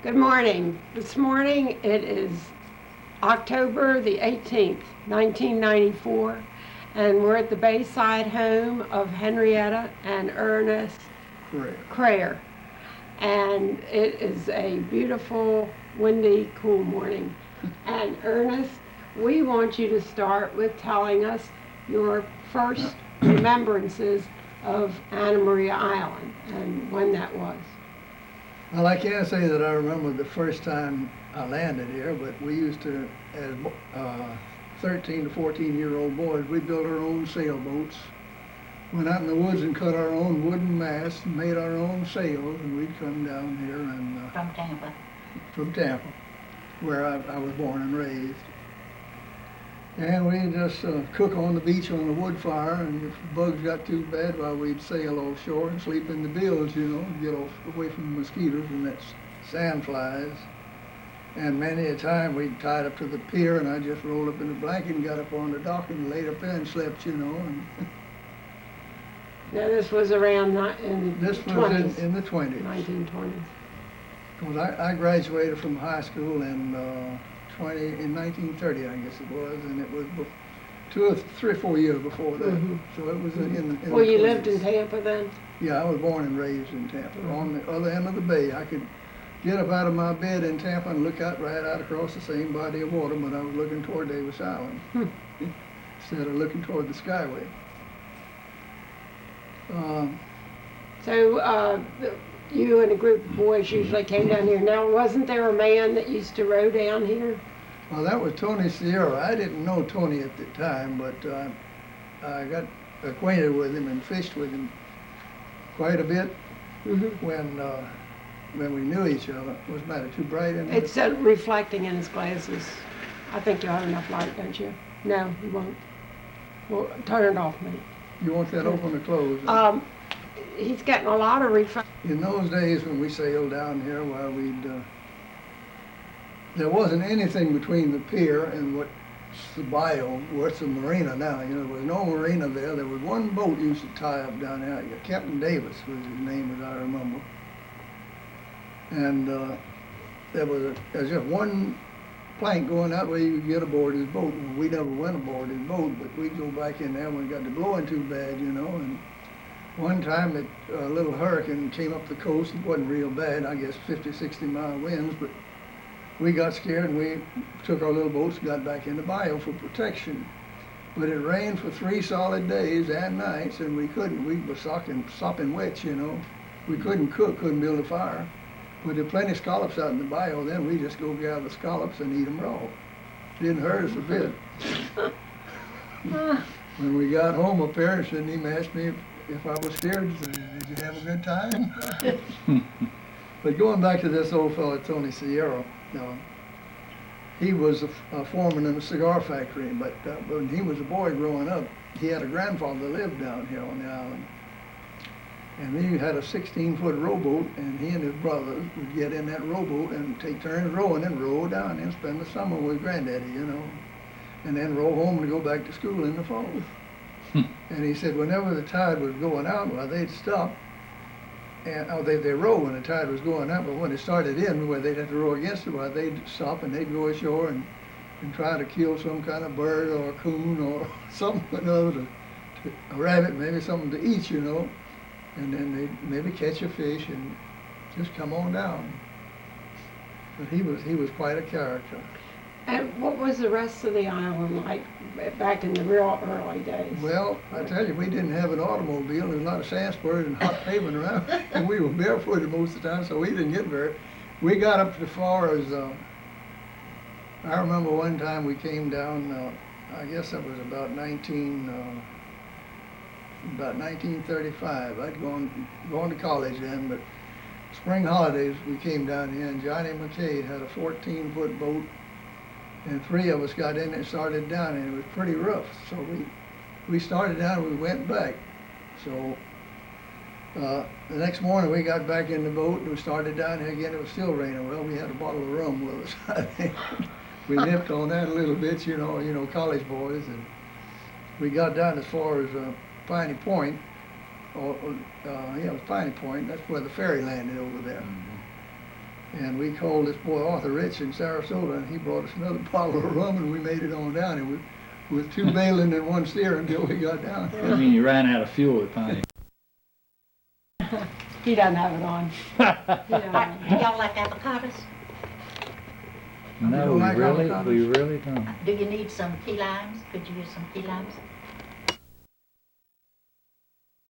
Good morning. This morning it is October the 18th, 1994, and we're at the Bayside home of Henrietta and Ernest Kreher. And it is a beautiful, windy, cool morning. And Ernest, we want you to start with telling us your first remembrances of Anna Maria Island and when that was. Well, I can't say that I remember the first time I landed here, but we used to, as 13 to 14-year-old boys, we built our own sailboats, went out in the woods and cut our own wooden masts, and made our own sails, and we'd come down here and from Tampa, where I was born and raised. And we'd just cook on the beach on the wood fire, and if the bugs got too bad, well, we'd sail offshore and sleep in the bilge, get away from the mosquitoes and that sand flies. And many a time we'd tied up to the pier, and I just rolled up in a blanket and got up on the dock and laid up there and slept, And Now this was around in the this 20s. was in the 20s. 1920s. Because I graduated from high school in 1930, I guess it was, and it was 3 or 4 years before that. Mm-hmm. So it was in Well, the you 20s. lived in Tampa then? Yeah, I was born and raised in Tampa, on the other end of the bay. I could get up out of my bed in Tampa and look right out across the same body of water, but I was looking toward Davis Island instead of looking toward the Skyway. You and a group of boys usually came down here. Now, wasn't there a man that used to row down here? Well, that was Tony Sierra. I didn't know Tony at the time, but I got acquainted with him and fished with him quite a bit when we knew each other. What's the matter, too bright in there? It's reflecting in his glasses. I think you'll have enough light, don't you? No, you won't. Well, turn it off a minute. You want that open or closed? He's getting a lot of reflection. In those days when we sailed down here, well, there wasn't anything between the pier and what's the bayou, what's the marina now. There was no marina there. There was one boat used to tie up down there. Captain Davis was his name, as I remember. And there's just one plank going that way you could get aboard his boat. Well, we never went aboard his boat, but we'd go back in there when it got to blowing too bad, And one time a little hurricane came up the coast. It wasn't real bad, I guess 50, 60-mile winds, but we got scared and we took our little boats and got back in the bayou for protection. But it rained for 3 solid days and nights, and we were sopping wet, We couldn't cook, couldn't build a fire. But there were plenty of scallops out in the bayou then. We just go gather the scallops and eat them raw. Didn't hurt us a bit. When we got home up there, Sydney asked me if I was scared. He said, "Did you have a good time?" But going back to this old fellow, Tony Sierra, he was a foreman in a cigar factory, but when he was a boy growing up, he had a grandfather that lived down here on the island. And he had a 16-foot rowboat, and he and his brothers would get in that rowboat and take turns rowing and row down and spend the summer with Granddaddy, and then row home and go back to school in the fall. And he said whenever the tide was going out, well, they'd stop, and they'd row when the tide was going out, but when it started in, where they'd have to row against it, well, they'd stop and they'd go ashore and try to kill some kind of bird or a coon or something, a rabbit, maybe something to eat, And then they'd maybe catch a fish and just come on down. But he was quite a character. And what was the rest of the island like back in the real early days? Well, I tell you, we didn't have an automobile. There was a lot of sand spurs and hot pavement around, and we were barefooted most of the time, so we didn't get very. We got up as far as, I remember one time we came down, I guess that was about 1935. I'd gone to college then, but spring holidays we came down here, and Johnny McCade had a 14-foot boat, and 3 of us got in and started down, and it was pretty rough. So we started down and we went back. So the next morning we got back in the boat and we started down here again. It was still raining. Well, we had a bottle of rum with us. I think we nipped on that a little bit, college boys, and we got down as far as Piney Point, it was Piney Point. That's where the ferry landed over there. And we called this boy Arthur Rich in Sarasota, and he brought us another bottle of rum, and we made it on down. It was with 2 bailing and 1 steer until we got down. I mean, you ran out of fuel at Pontiac. He doesn't have it on. Yeah. Do y'all like avocados? No, don't like we avocados. really don't. Do you need some key limes? Could you use some key limes?